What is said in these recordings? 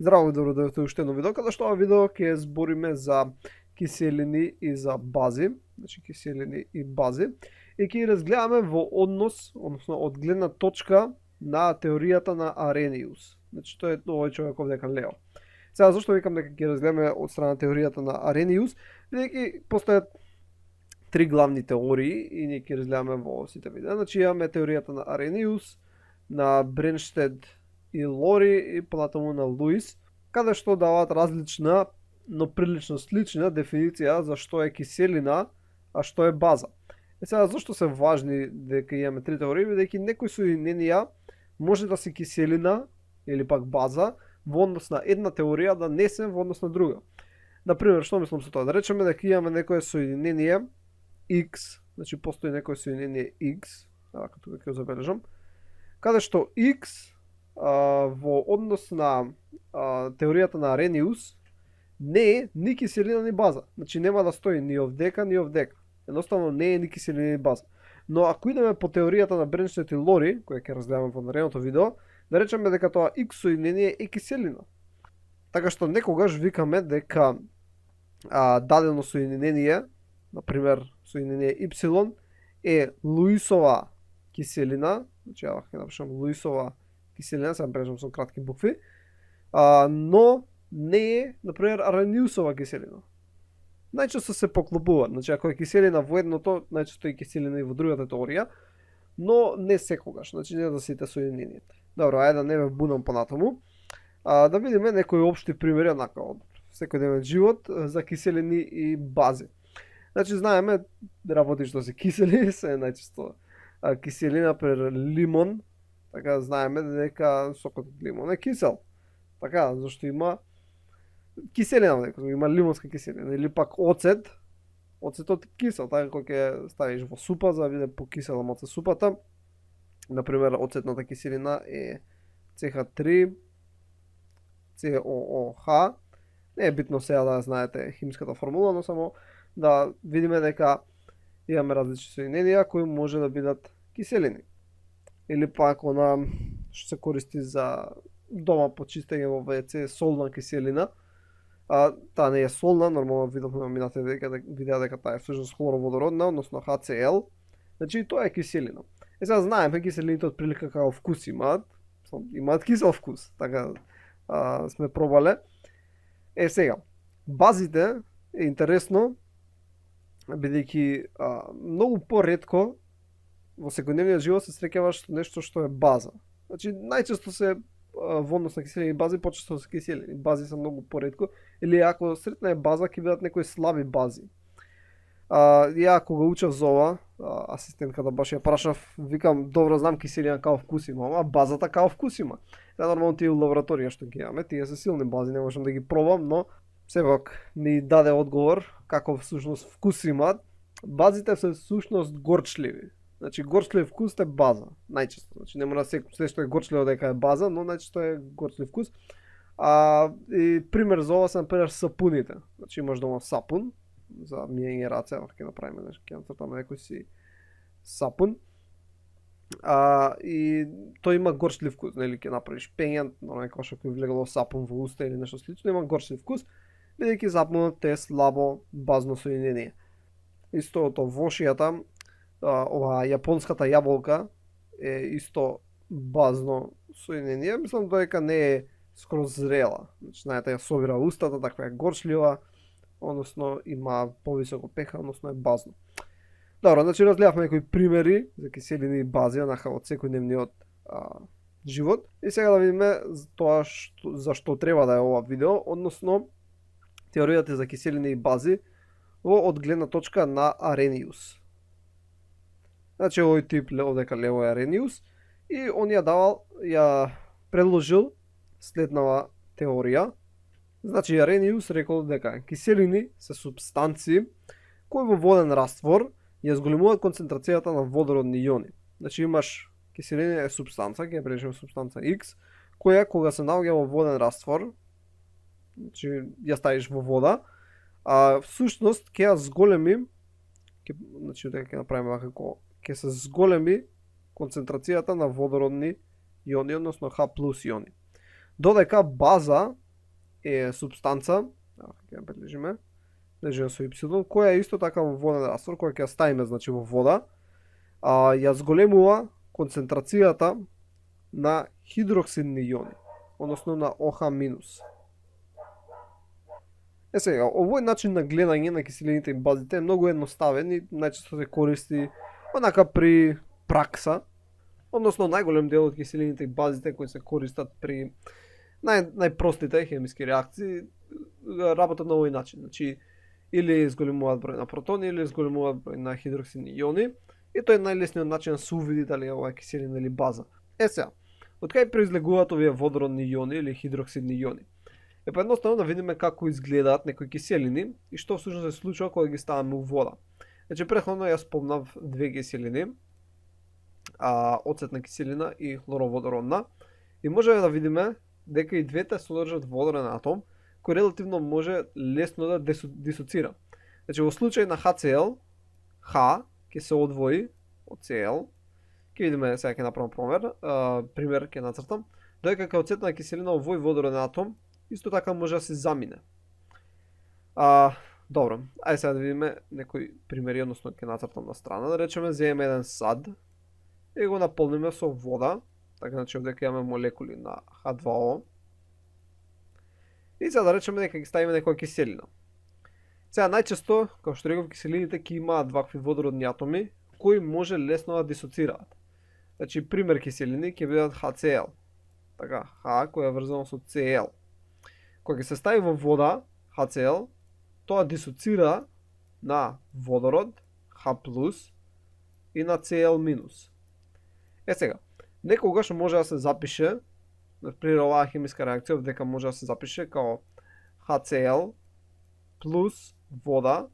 Здраво и добро дојдовте уште едно видео, каде што ова видео ќе збориме за киселини и за бази, значи киселини и бази, и ќе ги разгледаме во однос, односно од гледна точка на теоријата на Арениус. Значи тој е овој човек овдека лево. Сега зашто викам дека ќе разгледаме од страна теоријата на Арениус, бидејќи постојат три главни теории и ние ќе разгледаме во сите видеа. Значи имаме теоријата на Арениус, на Бренштед и Лори и понатаму на Луис, каде што даваат различна, но прилично слична дефиниција за што е киселина, а што е база. Сега зашто се важни дека имаме три теории, бидејќи некои соединенија може да се киселина или пак база во однос на една теорија, да не се во однос на друга. Например, што мислам со тоа? Да речеме дека имаме некое соединение X, значи постои некое соединение X, ако тука ќе го забележам, каде што X во однос на теоријата на Арениус не е ни киселина ни база. Значи нема да стои ни овдека ни овдека. Едноставно не е ни киселина ни база. Но ако идеме по теоријата на Бренштед и Лори, која ќе разгледаме во наредното видео, да речеме дека тоа X соединение е киселина. Така што некогаш викаме дека дадено соединение, например соединение Y, е Луисова киселина, значи ја ќе напишам Луисова киселина, сега брежам со кратки букви, но не е, например, Арениусова киселина. Најчесто се поклопуваат, значи ако е киселина во едното, најчесто е киселина и во другата теорија, но не секогаш, значи не за сите соединенија. Добро, ајде да не ме бунам понатаму. Да видиме некои општи примери однака од секојдневен живот за киселини и бази. Значи знаеме работи што се кисели, се најчесто киселина пер лимон. Така знаеме дека сокот од лимон е кисел. Така, зашто има киселина во него, има лимонска киселина или пак оцет. Оцетот е кисел, така кога ќе ставиш во супа за да биде покисела моца супата. Например, оцетната киселина е CH3 COOH. Не е битно сега да знаете химската формула, но само да видиме дека имаме различни соединенија кои може да бидат киселини. Или пак она што се користи за дома почистење во WC, солна киселина. Таа не е солна, нормално видовме во минатите видеа дека таа е всушност хлороводородна, односно HCl. Значи тоа е киселина. Сега знаеме киселините од прилика како вкус имаат кисел вкус, така сме пробале. Сега, базите е интересно, бидејќи многу поретко во секојдневниот живот се среќаваш нешто што е база. Значи најчесто се во однос на киселини и бази, почесто се киселини. Бази се многу поретко, или ако сретне база ќе бидат некои слаби бази. Ја кога учев за ова, асистентката баш ја прашав, викам, добро знам киселина како вкус има, ама базата како вкус има. Нормално тие у лабораторија што ги имаме, тие се силни бази, не можам да ги пробам, но сепак ми даде одговор како всушност вкус имаат. Базите се всушност горчливи. Значи горчлив вкус е база, најчесто. Значи не мора се што е горчливо дека е база, но најчесто е горчлив вкус. И пример за ова се например сапуните. Значи имаш дома сапун за миење раце, ќе направиме нешто, ќе нацртаме некој си сапун. И тој има горчлив вкус, нели ќе направиш пењент, но некој што ќе влегло сапун во уста или нешто слично, има горчлив вкус, бидејќи сапунот е слабо базно соединение. Истото вошијата, ова јапонската јаболка е исто базно соединение, мислам дека не е скроз зрела. Значи, знаете, ја собира устата, таква е горчлива, односно има повисоко pH, односно е базно. Добро, значи разгледавме некои примери за киселини и бази, онака од секојдневниот живот. И сега да видиме тоа зашто треба да е ова видео, односно теоријата за киселини и бази во од гледна точка на Арениус. Значи овој тип овдека лево е Арениус и он ја предложил следнава теорија. Значи Арениус рекол дека киселини се супстанции кои во воден раствор ја зголемуваат концентрацијата на водородни иони. Значи имаш киселина е супстанца, ќе ја пречеме супстанца X, која кога се наоѓа во воден раствор, значи ја ставиш во вода, всушност ќе ја зголеми, значи дека ќе направиме како ќе се зголеми концентрацијата на водородни иони, односно H+ иони. Додека база е супстанца, ќе ја бележиме, бележиме со Y, која е исто така во воден раствор, која ќе ја ставиме значи во вода, ја зголемува концентрацијата на хидроксидни иони, односно на OH-. Сега, овој начин на гледање на киселините и базите е многу едноставен и најчесто се користи онака при пракса, односно најголем дел од киселините и базите кои се користат при најпростите хемиски реакции работат на овој начин. Значи, или зголемуваат број на протони, или зголемуваат број на хидроксидни иони, и тој е најлесниот начин да се увиди дали ова е киселина или база. Сега, од кај произлегуваат овие водородни иони или хидроксидни иони? Едноставно да видиме како изгледаат некои киселини и што всушност се случува кога ги ставаме у вода. Значи, претходно ја спомнав две киселини, оцетна киселина и хлороводородна, и можеме да видиме дека и двете содржат водорен атом, кој релативно може лесно да дисоцира. Значи, во случај на HCl, H ќе се одвои од Cl, ќе видиме, сега ќе направам пример ќе нацртам, додека кај оцетна киселина овој водорен атом исто така може да се замине. Добро, ајде сега да видиме некои примери, односно ќе нацртам на страна, да речеме земеме еден сад и го наполниме со вода, така значи овде ќе имаме молекули на H2O. И сега да речеме дека ги ставиме некоја киселина. Сега најчесто, како што реков, киселините ќе имаат вакви водородни атоми кои може лесно да дисоцираат. Значи пример киселини ќе бидат HCl. Така, H која е врзана со Cl. Кога ќе се стави во вода HCl, тоа дисоцира на водород H+ и на Cl-. Сега, некогаш може да се запише, при оваа хемиска реакција, дека може да се запише као HCl плюс вода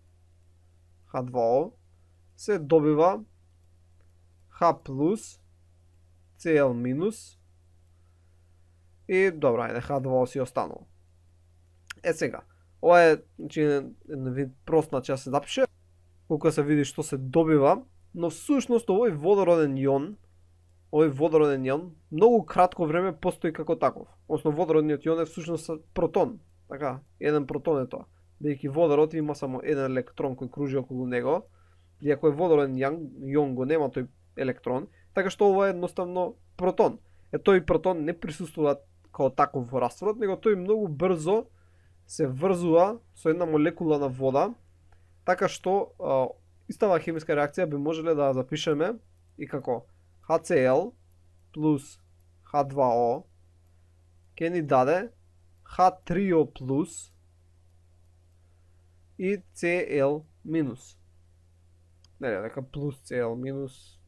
H2O се добива H плюс Cl- и добра, ајде H2O си останува. Сега, ова е значи еден вид прост начин да се запише, колку се види што се добива, но всушност овој водороден ион многу кратко време постои како таков. Односно водородниот ион е всушност протон. Така, еден протон е тоа. Бидејќи водород има само еден електрон кој кружи околу него, иако е водороден ион го нема тој електрон, така што ова е едноставно протон. Тој протон не присуствува како таков во растворот, него тој многу брзо се врзува со една молекула на вода, така што истава хемиска реакција би можеле да запишеме и како HCl плюс H2O ќе ни даде H3O плюс и Cl минус. Дека плюс Cl минус.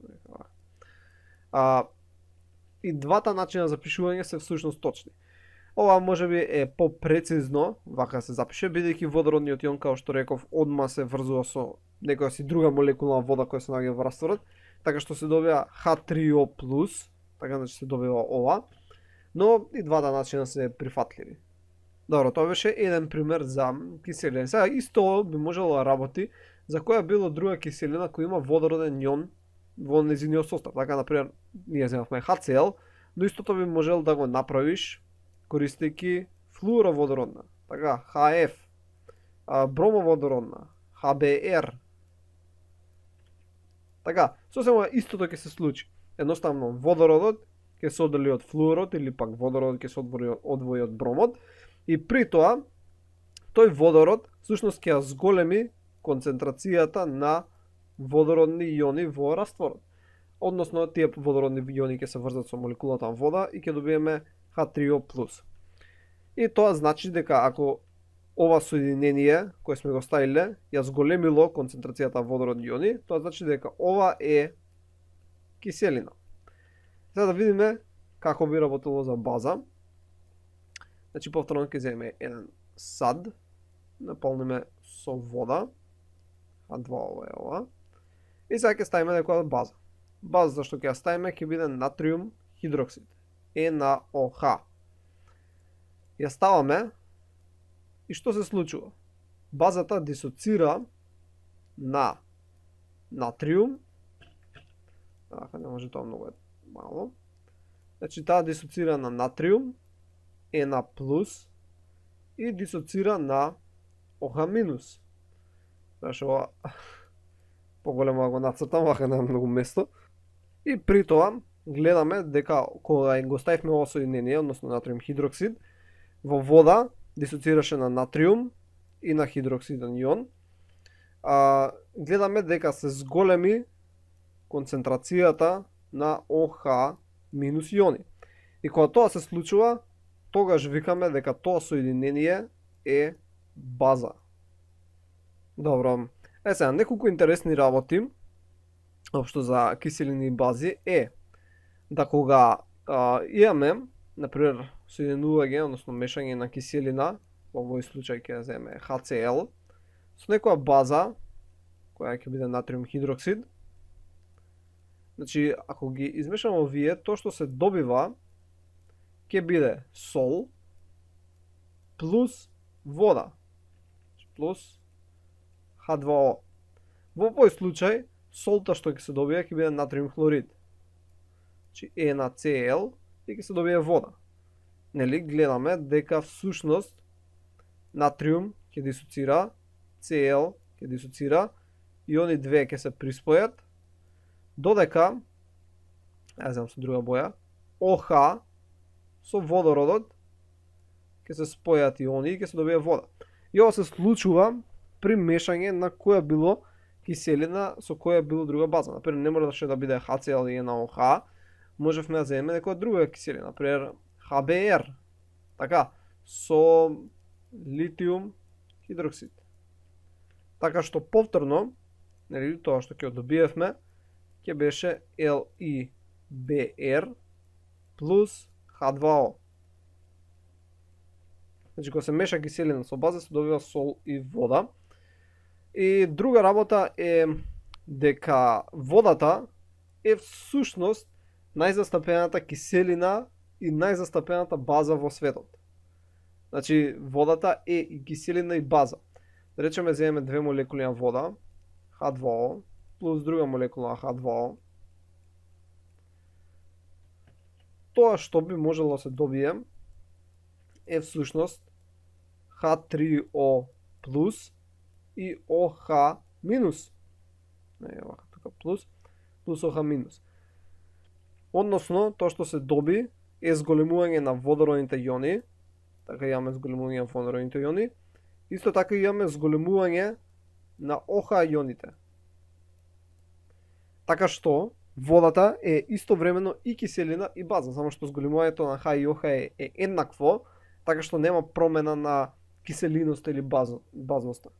И двата начина за запишување се всушност точни. Ова можеби е попрецизно, вака се запише, бидејќи водородниот ион, како што реков, одма се врзува со некоја си друга молекула на вода која се наоѓа во растворот, така што се добива H3O+, така значи се добива ова, но и двата начина се прифатливи. Добро, тоа беше еден пример за киселина. Сега исто би можело да работи за која било друга киселина која има водороден ион во нејзиниот состав. Така, например, ние земавме HCl, но истото би можел да го направиш користејќи флуороводородна, така, HF, бромоводородна, HBr. Така, сосема истото ќе се случи. Едноставно, водородот ќе се оддели од флуорот или пак водородот ќе се одвои од бромот и при тоа тој водород всушност ќе зголеми концентрацијата на водородни иони во растворот. Односно, тие водородни иони ќе се врзат со молекулата на вода и ќе добиеме H3O+. И тоа значи дека ако ова соединение кое сме го ставиле ја зголемило концентрацијата водородни иони, тоа значи дека ова е киселина. Сега да видиме како би работело за база. Значи повторно ќе земеме еден сад, наполниме со вода, H2O е ова, и сега ќе ставиме некоја база. База зашто ќе ја ставиме ќе биде натриум хидроксид, NaOH. Ја ставаме и што се случува? Базата дисоцира на натриум, не може тоа многу е мало, значи таа дисоцира на натриум, Na+, и дисоцира на OH-. Знаеш, ова поголемо го нацртам, вака на многу место. И при тоа гледаме дека кога го ставивме ова соединение, односно натриум хидроксид, во вода дисоцираше на натриум и на хидроксиден ион. Гледаме дека се зголеми концентрацијата на OH- иони. И кога тоа се случува, тогаш викаме дека тоа соединение е база. Добро, сега неколку интересни работи општо за киселини и бази е да кога имаме, например, соединување, односно мешање на киселина, во овој случај ќе земе HCl, со некоја база, која ќе биде натриум хидроксид, значи, ако ги измешаме овие, тоа што се добива ќе биде сол плюс вода плюс H2O. Во овој случај, солта што ќе се добие ќе биде натриум хлорид. Значи NaCl и ќе се добие вода. Нели, гледаме дека всушност натриум ќе дисоцира, Cl ќе дисоцира, и они две ќе се приспојат, додека, знам со друга боја, OH со водородот ќе се спојат иони и ќе се добие вода. И ова се случува при мешање на која било киселина со која било друга база. Например, не мора да биде HCl и NaOH, можевме да земеме некоја друга киселина, например HBr, така, со литиум хидроксид. Така што повторно, нели, тоа што ќе добиевме, ќе беше LiBr плюс H2O. Значи, кога се меша киселина со база, се добива сол и вода. И друга работа е дека водата е всушност најзастапената киселина и најзастапената база во светот. Значи, водата е и киселина и база. Да речеме, земеме две молекули на вода, H2O, плюс друга молекула H2O. Тоа што би можело да се добие е всушност H3O плюс и OH минус. Не, вака тука плюс OH минус. Односно, тоа што се доби е зголемување на водородните иони. Така имаме зголемување на водородните иони. Исто така имаме зголемување на OH ионите. Така што водата е истовремено и киселина и база, само што зголемувањето на H и OH е еднакво, така што нема промена на киселиноста или базноста.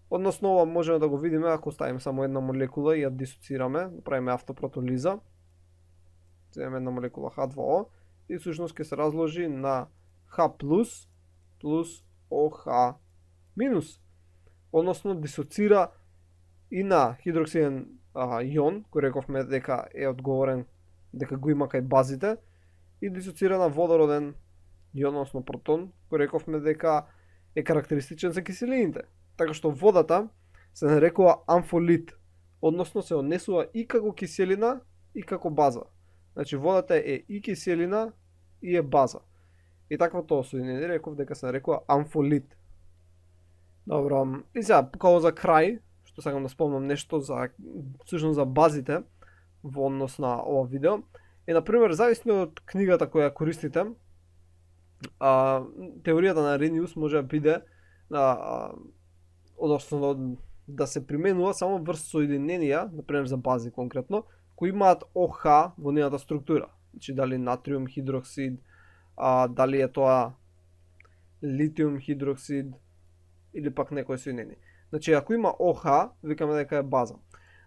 Односно, ова можеме да го видиме ако ставиме само една молекула и ја дисоцираме, правиме автопротолиза. Земеме една молекула H2O и всушност ќе се разложи на H плюс OH минус. Односно, дисоцира и на хидроксиден ион, кој рековме дека е одговорен, дека го има кај базите, и дисоцира на водороден ион, односно протон, кој рековме дека е карактеристичен за киселините. Така што водата се нарекува амфолит, односно се однесува и како киселина и како база. Значи водата е и киселина и е база. И таквото соединение реков дека се нарекува амфолит. Добро, и сега како за крај, што сакам да спомнам нешто за всушност за базите во однос на ова видео, е например зависно од книгата која користите, теоријата на Арениус може да биде односно да се применува само врз соединенија, например за бази конкретно, кои имаат OH во нивната структура. Значи дали натриум хидроксид, дали е тоа литиум хидроксид или пак некој соединение. Значи ако има OH, викаме дека е база.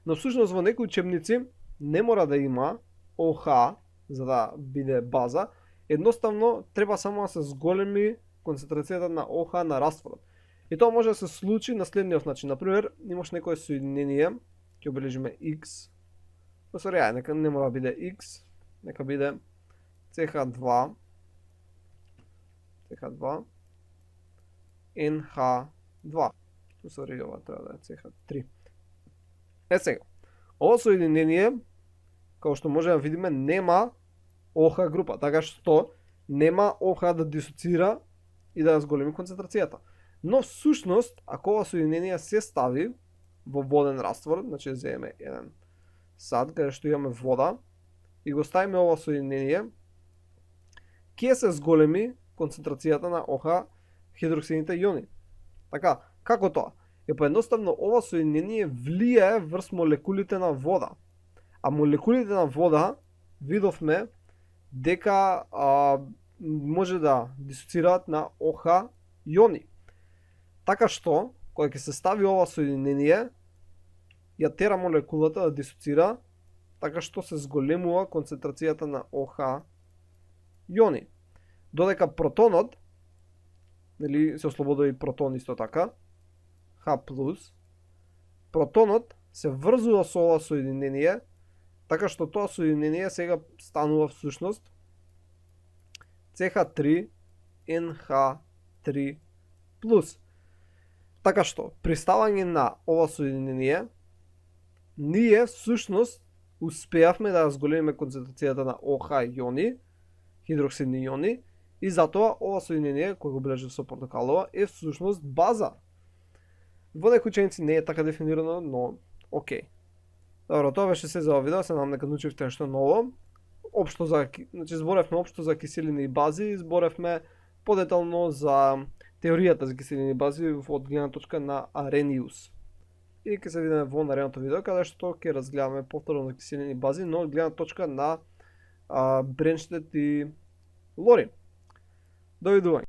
Но всушност во некои учебници не мора да има OH за да биде база, едноставно треба само да се зголеми концентрацијата на OH на растворот. И тоа може да се случи на следниот начин. Например, имаш некое соединение, ќе обележиме X. Нека не мора да биде X, нека биде CH2 NH2. Ова треба да е CH3. Сега, ова соединение, како што може да видиме, нема OH група, така што нема OH да дисоцира и да ја зголеми концентрацијата. Но всушност, ако ова соединение се стави во воден раствор, значи земеме еден сад каде што имаме вода и го ставиме ова соединение, ќе се зголеми концентрацијата на ОХ хидроксидните иони. Така, како тоа? Поедноставно ова соединение влијае врз молекулите на вода. А молекулите на вода видовме дека може да дисоцираат на ОХ иони. Така што, кога ќе се стави ова соединение, ја тера молекулата да дисоцира, така што се зголемува концентрацијата на ОХ иони. Додека протонот, нели се ослободува и протон исто така, Х+, протонот се врзува со ова соединение, така што тоа соединение сега станува всушност CH3 NH3+. Така што, при ставање на ова соединение, ние всушност успеавме да зголемиме концентрацијата на ОХ иони, хидроксидни иони, и затоа ова соединение, кој го бележи со портокалова, е всушност база. Во некои ученици не е така дефинирано, но окей. Добро, тоа беше се за ова видео, се надам дека научивте нешто ново. Општо за, значи зборевме општо за киселини и бази, зборевме подетално за теоријата за киселини и бази од гледна точка на Арениус. И ќе се видиме во наредното видео, каде што ќе разгледаме повторно за киселини и бази, но од гледна точка на Бренштет и Лори. Довидување.